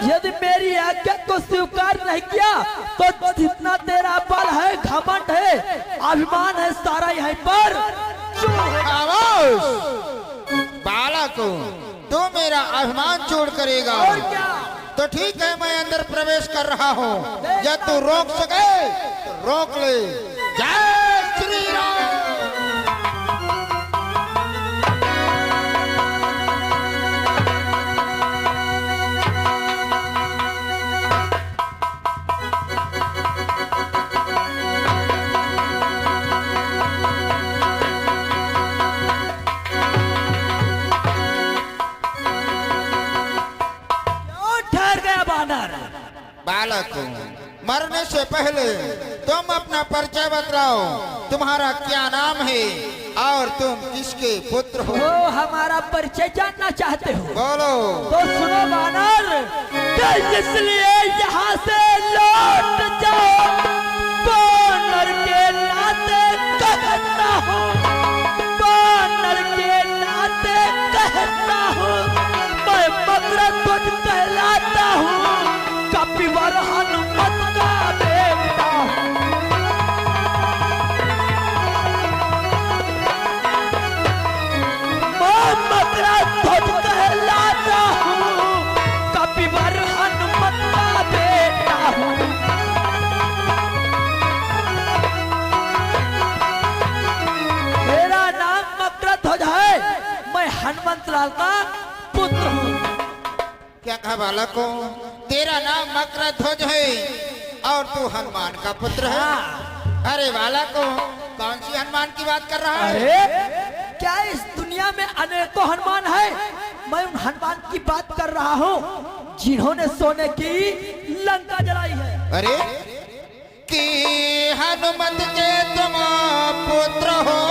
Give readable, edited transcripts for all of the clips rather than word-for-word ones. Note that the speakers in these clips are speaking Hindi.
यदि मेरी आज्ञा को स्वीकार नहीं किया तो जितना तेरा बल है, घमंड है, अभिमान है, सारा यहीं पर खामोश बालक, तू मेरा अभिमान चूर करेगा। और क्या? तो ठीक है, मैं अंदर प्रवेश कर रहा हूँ। जब तू रोक सके तो रोक ले। जय श्री राम। बालक, मरने से पहले तुम अपना परिचय बतलाओ। तुम्हारा क्या नाम है और तुम किसके पुत्र हो? वो हमारा परिचय जानना चाहते हो? बोलो। तो सुनो बानर, इसलिए यहाँ से लौट जाओ। बानर के नाते कहता हूँ, बानर के नाते कहता हूँ, मैं मकरध्वज कहलाता हूँ, कपिवर हनुमत का बेटा। मैं मकरध्वज कहलाता हूँ, कपिवर हनुमत का बेटा हूँ। मेरा नाम मकरध्वज है, मैं हनुमंत लाल का पुत्र हूँ। क्या कहा बालक को? तेरा नाम मकरध्वज है और तू हनुमान का पुत्र है। अरे बालक को, कौन सी हनुमान की बात कर रहा है? अरे क्या इस दुनिया में अनेकों हनुमान है? मैं उन हनुमान की बात कर रहा हूँ जिन्होंने सोने की लंका जलाई है। अरे कि हनुमत के तुम पुत्र हो,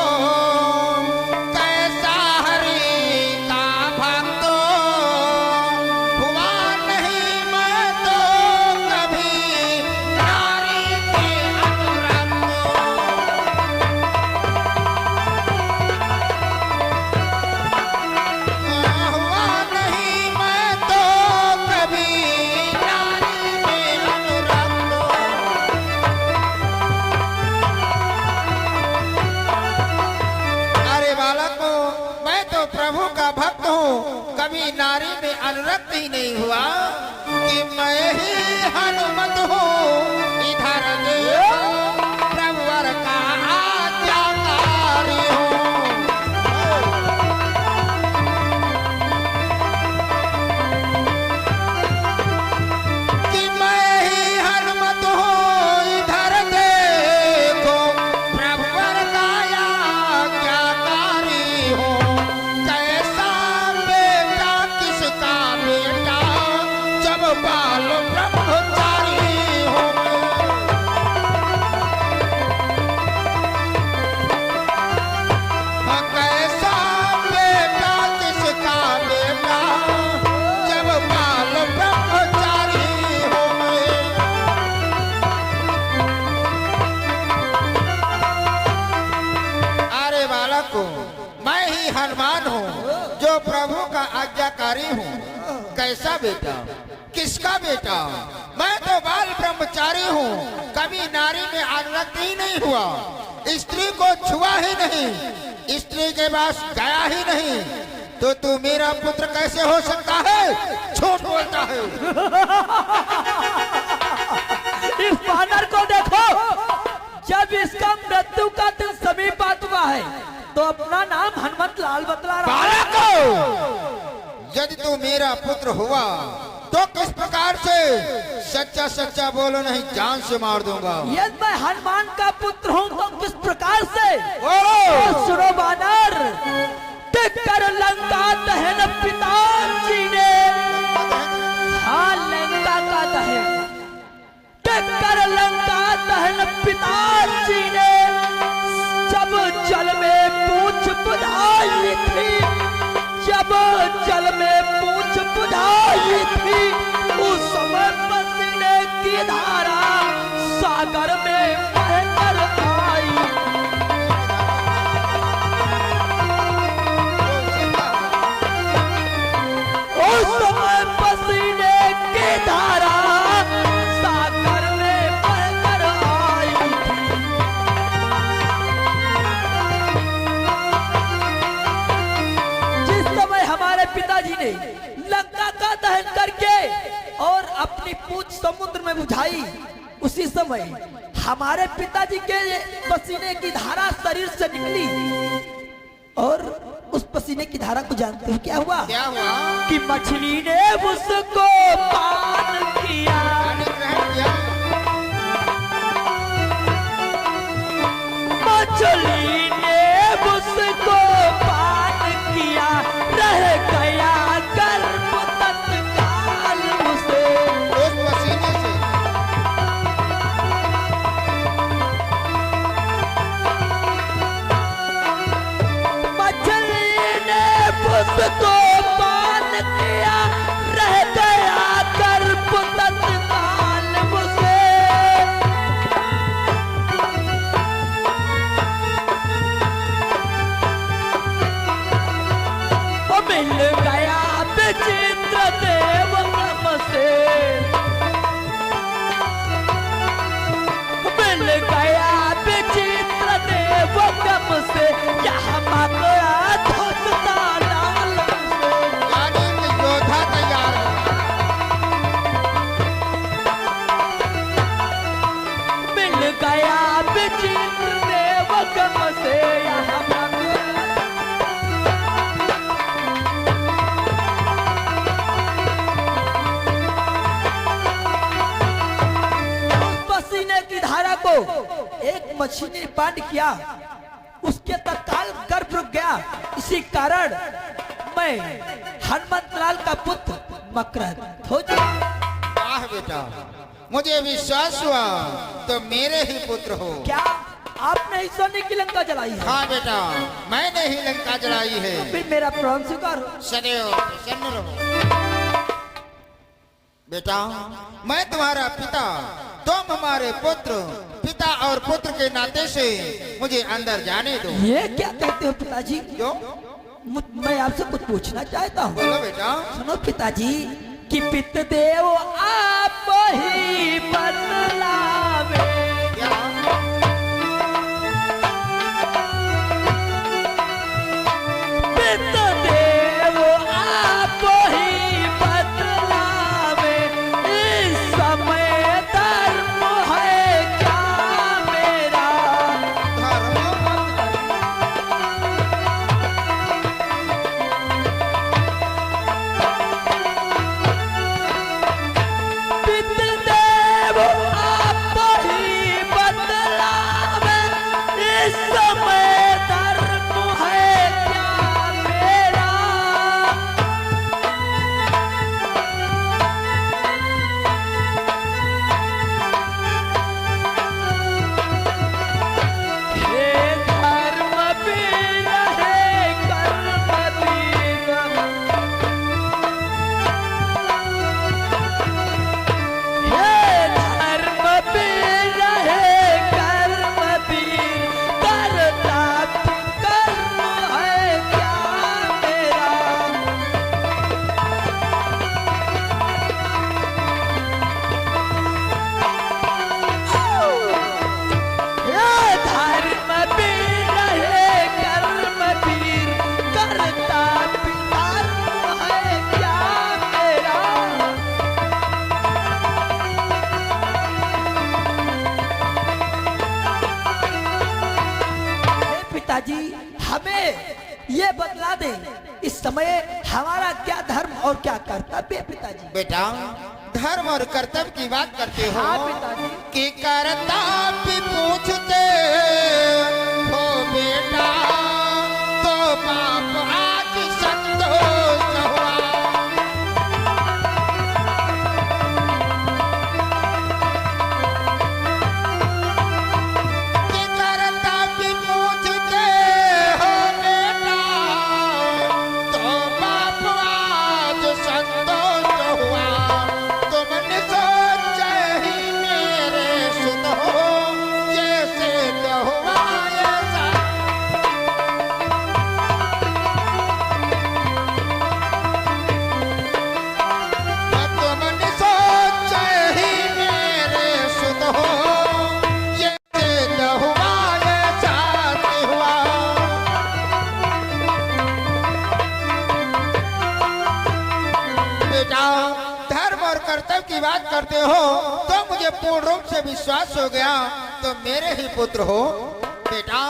कैसा हरि का भक्त हो, हुआ नहीं मैं तो कभी नारी के अनुरक्त। हुआ नहीं मैं तो कभी नारी में अनुरक्त। अरे बालक, मैं तो प्रभु का भक्त हूँ, कभी नारी में अनुरक्त ही नहीं हुआ कि मैं ही हनुमत हूँ। इधर देखो, प्रभुवर का आज्ञाकारी हूँ। कि मैं ही हनुमत हूँ। इधर देखो, प्रभुवर का आज्ञाकारी हूँ। कैसा बेटा किसका बेटा, जब बाल ब्रह्मचारी हूँ। कैसा बेटा किसका बेटा, जब बाल ब्रह्मचारी हूँ। अरे बालक, मैं ही हनुमान हूँ जो प्रभु का आज्ञाकारी हूँ। कैसा बेटा, किसका बेटा? मैं तो बाल ब्रह्मचारी हूँ, कभी नारी में अनुरक्त ही नहीं हुआ, स्त्री को छुआ ही नहीं, स्त्री के पास गया ही नहीं। तो तू मेरा पुत्र कैसे हो सकता है? झूठ बोलता है। इस बानर को देखो, जब इसका मृत्यु का दिन समीप आ चुका है तो अपना नाम हनुमंत लाल बतला रहा है। बालक, यदि तू मेरा पुत्र हुआ तो किस प्रकार से? सच्चा सच्चा बोलो, नहीं जान से मार दूंगा। यदि मैं हनुमान का पुत्र हूँ तो किस प्रकार से? बोलो। तो सुनो बानर, कर लंका दहन पिताजी ने, हाँ लंका का दहन, कर लंका दहन पिताजी ने, जब जल में पूछ बुझाई थी, जब जल में पूछ बुझाई थी, उस समय पसीने की धारा सागर में बहकर आई। उस मूछ समुद्र में बुझाई, उसी समय हमारे पिताजी के पसीने की धारा शरीर से निकली और उस पसीने की धारा को जानते हो क्या हुआ? क्या हुआ? कि मछली ने उसको पान किया, पानी ग्रहण किया। मछली ने उसको पान किया, रह गया गर्भ तत्काल उसे। उस पसीने से मछली ने उसको पान किया, रह गया गर्भ तत्काल उसे। मिल गया विचित्र देव ब्रह्म से, मिल गया विचित्र देव ब्रह्म से, यह मकड़ा धोता डाल से। यानी कि योद्धा तैयार है। मिल गया विचित्र देव ब्रह्म से, यह मकड़ा पसीने की धारा को एक मछली ने पान किया, उसके तत्काल गर्भ रुक गया। इसी कारण मैं हनुमंत लाल का पुत्र मकरंद हो जाऊं। वाह बेटा, मुझे विश्वास हुआ तो मेरे ही पुत्र हो। क्या आपने ही सोने की लंका जलाई है? हाँ बेटा, मैंने ही लंका जलाई है। फिर मेरा प्राण स्वीकार हो। सदैव प्रसन्न रहो। बेटा, मैं तुम्हारा पिता, तुम हमारे पुत्र, पिता और पुत्र के नाते से मुझे अंदर जाने दो। ये क्या कहते हो पिताजी? क्यों? मैं आपसे कुछ पूछना चाहता हूँ। बोलो बेटा। सुनो पिताजी, कि पित देव आप ही बतलावे, क्या? पित देव आप ही बतलावे, इस समय धर्म है क्या मेरा? धर्म पित देव आप ही बतलावे, इस समय धर्म है क्या मेरा? हे धर्म वीर है कर्म वीर, हे धर्म वीर है कर्म वीर, करता कर्म है क्या मेरा? हे धर्म वीर है कर्म वीर, करता कर्म है क्या मेरा? हे पिताजी, हमें ये बतला दे, इस समय हमारा क्या धर्म और क्या कर्तव्य है पिताजी? बेटा, धर्म और कर्तव्य की बात करते हो हाँ पिताजी। कि कर्तव्य पूछते हो बेटा, तो पाप आज संतोष हुआ। कि कर्तव्य पूछते हो बेटा, तो पाप आज संतोष हुआ। तुमने सोचा ही मेरे सुनो, जैसे तो हुआ धर्म और कर्तव्य की बात करते हो तो मुझे पूर्ण रूप से विश्वास हो गया तो मेरे ही पुत्र हो। बेटा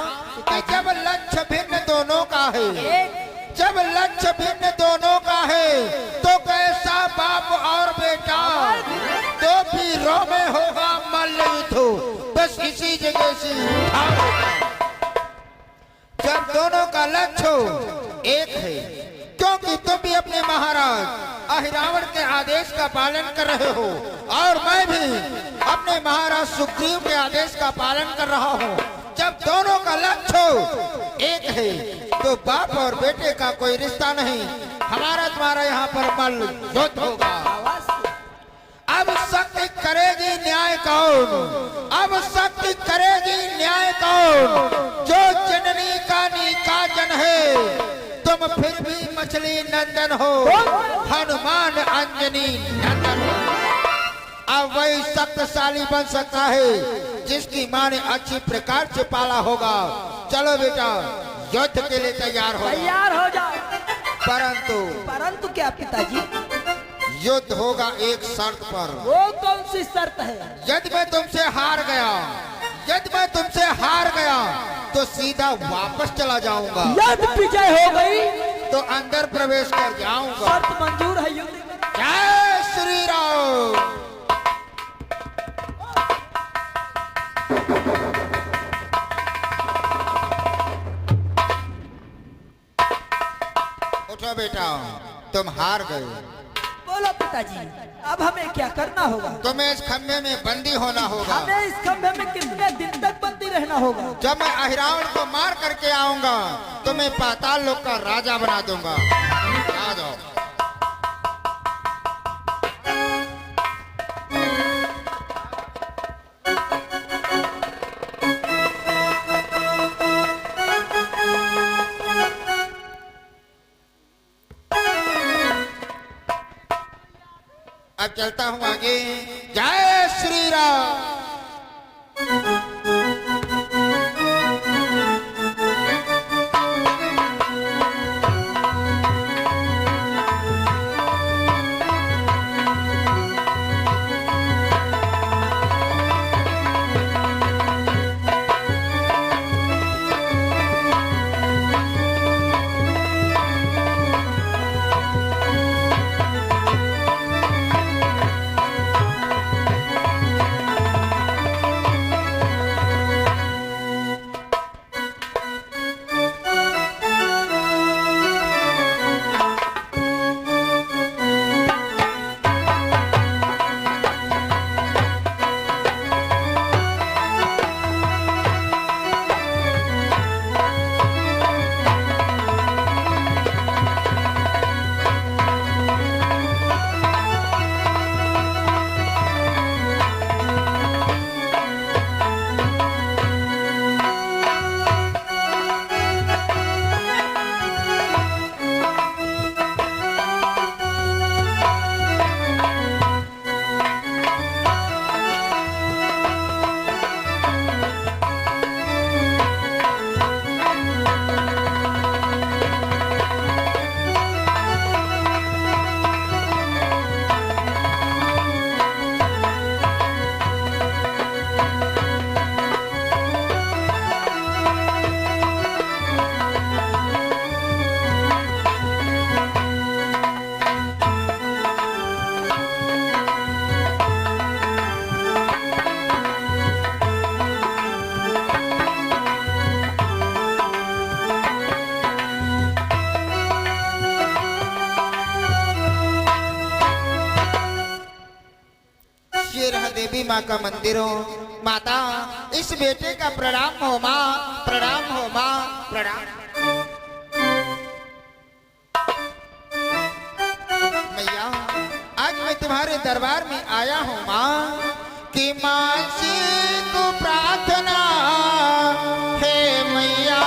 कि जब लक्ष्य भिन्न दोनों का है, जब लक्ष्य भिन्न दोनों का है तो कैसा बाप और बेटा, तो फिरों में होगा मल्लयुद्ध, बस इसी जगह से जब दोनों का लक्ष्य एक है, क्योंकि तुम भी अपने महाराज अहिरावण के आदेश का पालन कर रहे हो और मैं भी अपने महाराज सुग्रीव के आदेश का पालन कर रहा हूँ। जब दोनों का लक्ष्य एक है तो बाप और बेटे का कोई रिश्ता नहीं, हमारा तुम्हारा यहाँ पर मल युद्ध होगा। अब शक्ति करेगी न्याय कौन, अब शक्ति करेगी न्याय कौन, जो जननी का नीका जन है तुम फिर भी मछली नंदन हो, हनुमान अंजनी नंदन हो। अब वही शक्तिशाली बन सकता है जिसकी माँ ने अच्छी प्रकार से पाला होगा। चलो बेटा युद्ध के लिए तैयार हो जाओ। परंतु क्या पिताजी? युद्ध होगा एक शर्त पर। वो कौन सी शर्त है? यदि मैं तुमसे हार गया, यदि मैं तुमसे हार गया तो सीधा वापस चला जाऊंगा। यदि विजय हो गई तो अंदर प्रवेश कर जाऊंगा। शर्त मंजूर है युद्ध। जय श्री राम। उठो बेटा, तुम हार गए। बोलो पिताजी, अब हमें क्या करना होगा? तुम्हें इस खंभे में बंदी होना होगा। हमें इस खंभे में कितने दिन तक बंदी रहना होगा? जब मैं अहिरावण को मार करके आऊंगा तो मैं पाताल लोक का राजा बना दूंगा। आ जाओ। अब चलता हूँ आगे। जय श्री राम। देवी माँ का मंदिर हो। माता इस बेटे का प्रणाम हो माँ, प्रणाम हो माँ, प्रणाम। मैया आज मैं तुम्हारे दरबार में आया हूँ माँ कि मासी को प्रार्थना है मैया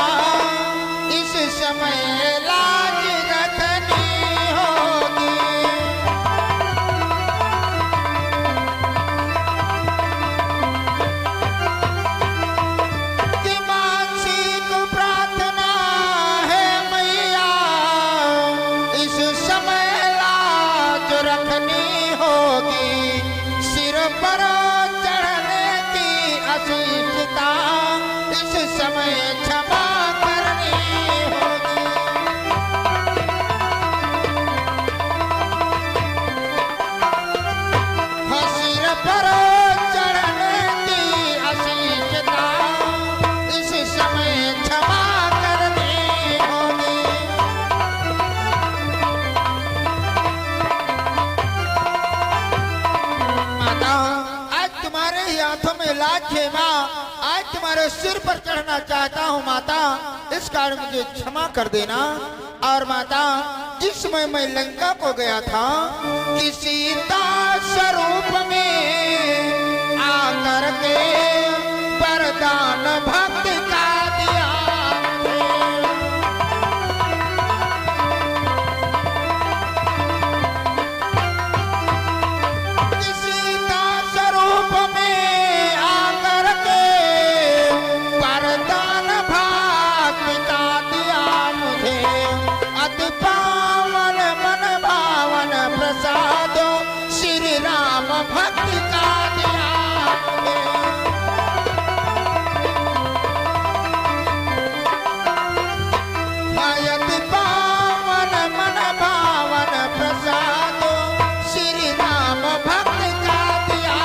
इस समय लाज रखनी होगी। कि मासी को प्रार्थना है मैया इस समय लाज रखनी हो। होगी, सिर पर चढ़ने की अशिष्टता इस समय क्षमा करनी होगी। हाँ, सिर पर चढ़ने की अशिष्टता इस समय क्षमा करनी होगी। माता, आज तुम्हारे ही हाथों में लाज है माँ, आज तुम्हारे सिर पर चढ़ना चाहता हूँ माता, इस कारण मुझे क्षमा कर देना। और माता, जिस समय मैं लंका को गया था कि सीता स्वरूप में आकर के वरदान भक्त का दिया। सीता स्वरूप में आकर के वरदान भक्त का दिया मुझे। अति पावन मन भावन प्रसाद श्री राम भक्त का दिया। अति पावन मन भावन प्रसाद श्री राम भक्त का दिया।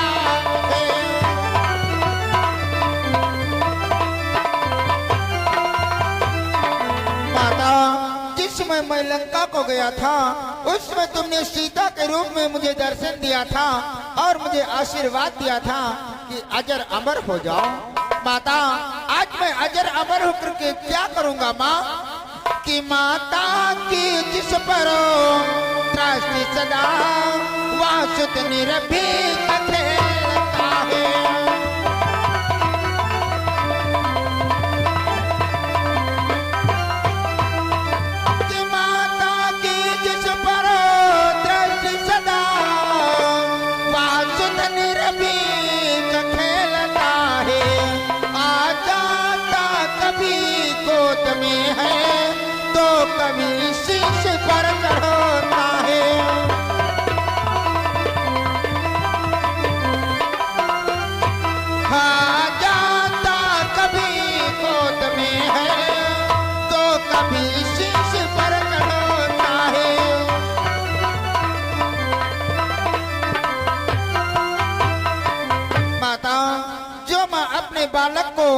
माता, जिस समय मैं लंका को गया था उस समय तुमने सीता के रूप में मुझे दर्शन दिया था और मुझे आशीर्वाद दिया था कि अजर अमर हो जाओ। माता, आज मैं अजर अमर होकर के क्या करूंगा माँ, कि माता की जिस पर दृष्टि सदा वासुत निर्भीक खेलता है। कि माता की जिस पर दृष्टि सदा वासुत निर्भीक खेलता है। आ जाता कभी गोद में है तो कभी शीश पर चढ़ता है। आ जाता कभी गोद में है तो कभी शीश पर चढ़ता है। माता, जो माँ अपने बालक को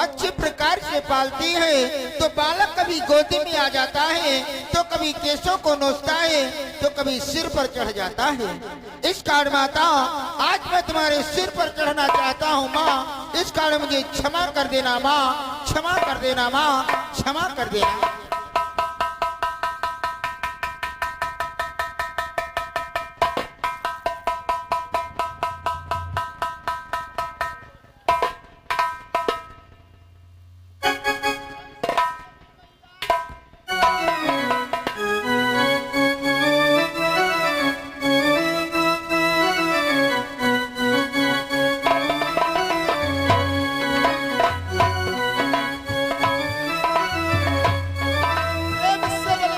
अच्छे प्रकार से पालती है तो बालक कभी गोदी में आ जाता है तो कभी केशों को नोचता है तो कभी सिर पर चढ़ जाता है। इस कारण माता, आज मैं तुम्हारे सिर पर चढ़ना चाहता हूँ माँ, इस कारण मुझे क्षमा कर देना माँ, क्षमा कर देना माँ, क्षमा कर देना।